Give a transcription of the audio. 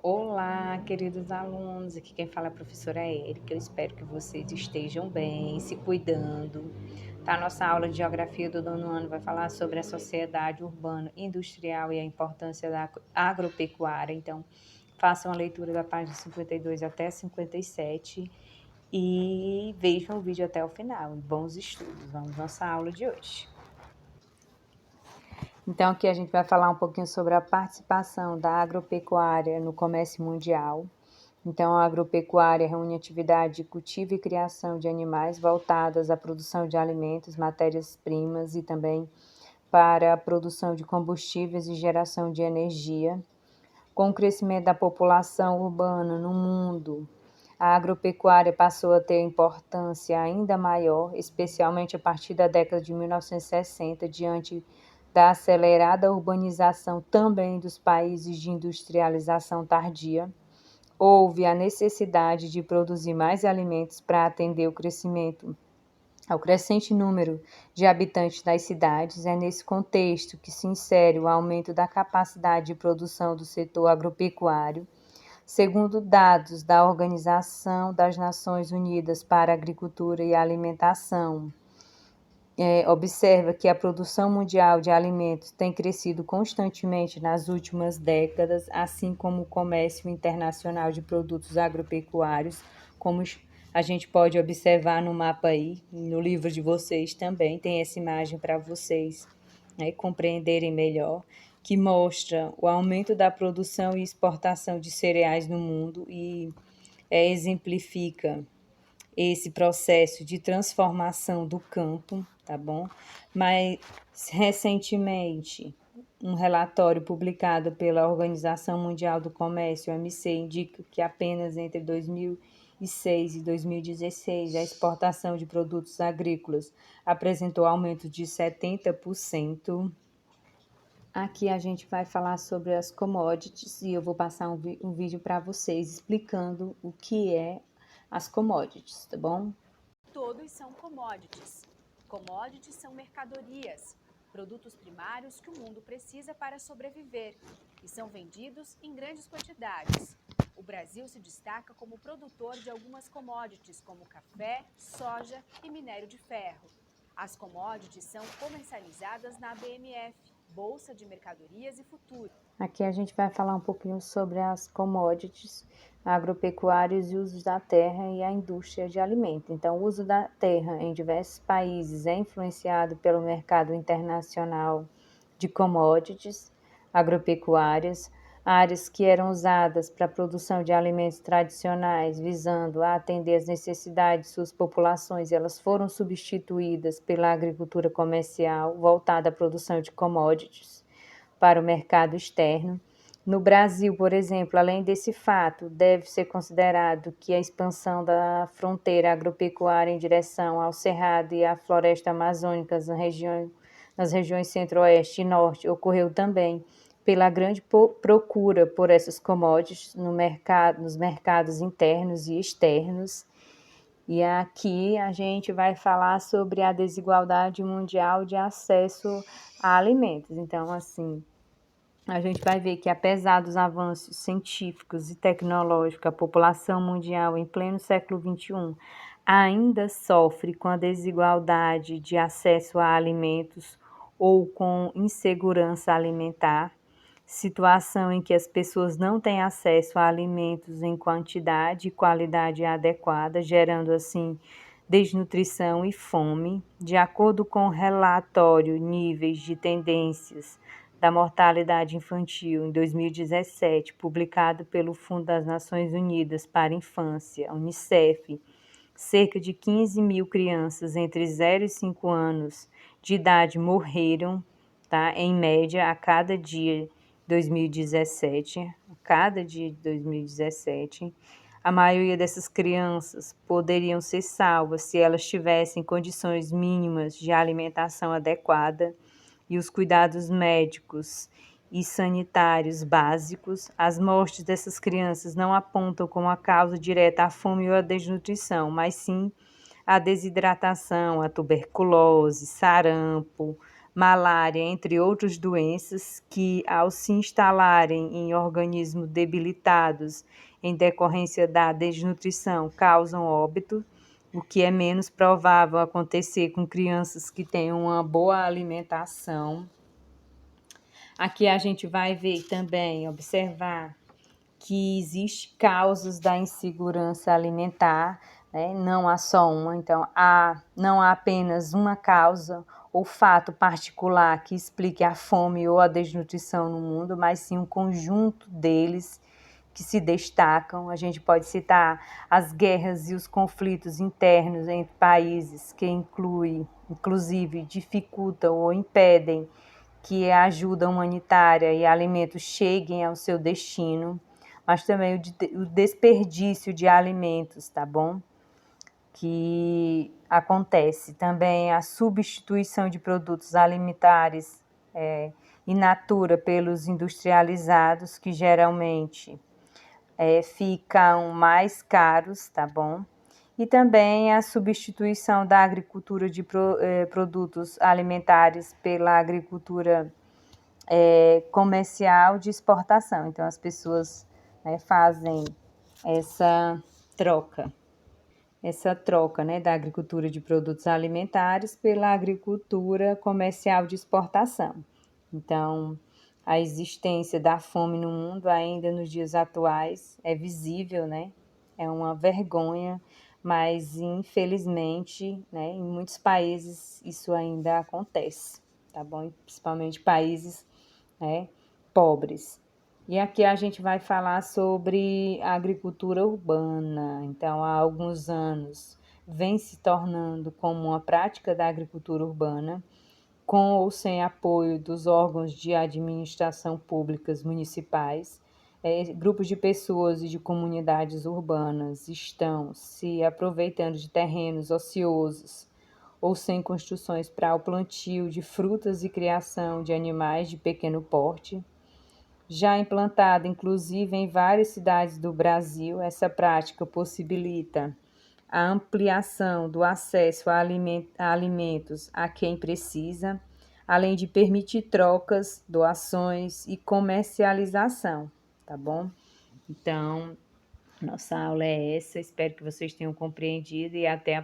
Olá, queridos alunos. Aqui quem fala é a professora Érica. Eu espero que vocês estejam bem, se cuidando. Tá? Nossa aula de geografia do nono ano vai falar sobre a sociedade urbana industrial e a importância da agropecuária. Então, façam a leitura da página 52 até 57 e vejam o vídeo até o final. Bons estudos. Vamos à nossa aula de hoje. Então, aqui a gente vai falar um pouquinho sobre a participação da agropecuária no comércio mundial. Então, a agropecuária reúne atividade de cultivo e criação de animais voltadas à produção de alimentos, matérias-primas e também para a produção de combustíveis e geração de energia. Com o crescimento da população urbana no mundo, a agropecuária passou a ter importância ainda maior, especialmente a partir da década de 1960, diante da acelerada urbanização também dos países de industrialização tardia. Houve a necessidade de produzir mais alimentos para atender ao crescente número de habitantes das cidades. É nesse contexto que se insere o aumento da capacidade de produção do setor agropecuário. Segundo dados da Organização das Nações Unidas para a Agricultura e Alimentação, observa que a produção mundial de alimentos tem crescido constantemente nas últimas décadas, assim como o comércio internacional de produtos agropecuários, como a gente pode observar no mapa aí, no livro de vocês também, tem essa imagem para vocês compreenderem melhor, que mostra o aumento da produção e exportação de cereais no mundo e exemplifica esse processo de transformação do campo, tá bom? Mas recentemente, um relatório publicado pela Organização Mundial do Comércio, OMC, indica que apenas entre 2006 e 2016 a exportação de produtos agrícolas apresentou aumento de 70%. Aqui a gente vai falar sobre as commodities e eu vou passar um vídeo para vocês explicando o que é as commodities, tá bom? Todos são commodities. Commodities são mercadorias, produtos primários que o mundo precisa para sobreviver e são vendidos em grandes quantidades. O Brasil se destaca como produtor de algumas commodities, como café, soja e minério de ferro. As commodities são comercializadas na BMF, Bolsa de Mercadorias e Futuros. Aqui a gente vai falar um pouquinho sobre as commodities agropecuárias e usos da terra e a indústria de alimento. Então, o uso da terra em diversos países é influenciado pelo mercado internacional de commodities agropecuárias, áreas que eram usadas para a produção de alimentos tradicionais, visando a atender às necessidades de suas populações, elas foram substituídas pela agricultura comercial, voltada à produção de commodities para o mercado externo. No Brasil, por exemplo, além desse fato, deve ser considerado que a expansão da fronteira agropecuária em direção ao Cerrado e à floresta amazônica nas regiões centro-oeste e norte ocorreu também pela grande procura por essas commodities nos mercados internos e externos. E aqui a gente vai falar sobre a desigualdade mundial de acesso a alimentos. Então, assim, a gente vai ver que, apesar dos avanços científicos e tecnológicos, a população mundial em pleno século XXI ainda sofre com a desigualdade de acesso a alimentos ou com insegurança alimentar, situação em que as pessoas não têm acesso a alimentos em quantidade e qualidade adequada, gerando assim desnutrição e fome. De acordo com o relatório Níveis de Tendências da Mortalidade Infantil em 2017, publicado pelo Fundo das Nações Unidas para a Infância, UNICEF, cerca de 15 mil crianças entre 0 e 5 anos de idade morreram, tá, em média, a cada dia de 2017, A maioria dessas crianças poderiam ser salvas se elas tivessem condições mínimas de alimentação adequada e os cuidados médicos e sanitários básicos. As mortes dessas crianças não apontam como a causa direta a fome ou a desnutrição, mas sim a desidratação, a tuberculose, sarampo, malária, entre outras doenças, que ao se instalarem em organismos debilitados em decorrência da desnutrição, causam óbito, o que é menos provável acontecer com crianças que têm uma boa alimentação. Aqui a gente vai ver também, observar que existem causas da insegurança alimentar, né? Não há só uma, então não há apenas uma causa ou fato particular que explique a fome ou a desnutrição no mundo, mas sim um conjunto deles que se destacam. A gente pode citar as guerras e os conflitos internos entre países, que inclusive dificultam ou impedem que a ajuda humanitária e alimentos cheguem ao seu destino, mas também o desperdício de alimentos, tá bom? Que acontece também a substituição de produtos alimentares in natura pelos industrializados, que geralmente ficam mais caros, tá bom? E também a substituição da agricultura de produtos alimentares pela agricultura comercial de exportação. Então, as pessoas fazem essa troca, da agricultura de produtos alimentares pela agricultura comercial de exportação. Então, a existência da fome no mundo ainda nos dias atuais é visível, né? É uma vergonha, mas infelizmente, né, em muitos países isso ainda acontece, tá bom? Principalmente países, né, pobres. E aqui a gente vai falar sobre a agricultura urbana. Então, há alguns anos vem se tornando comum a prática da agricultura urbana, com ou sem apoio dos órgãos de administração públicas municipais. Grupos de pessoas e de comunidades urbanas estão se aproveitando de terrenos ociosos ou sem construções para o plantio de frutas e criação de animais de pequeno porte. Já implantada, inclusive, em várias cidades do Brasil, essa prática possibilita a ampliação do acesso a alimentos a quem precisa, além de permitir trocas, doações e comercialização, tá bom? Então, nossa aula é essa, espero que vocês tenham compreendido e até a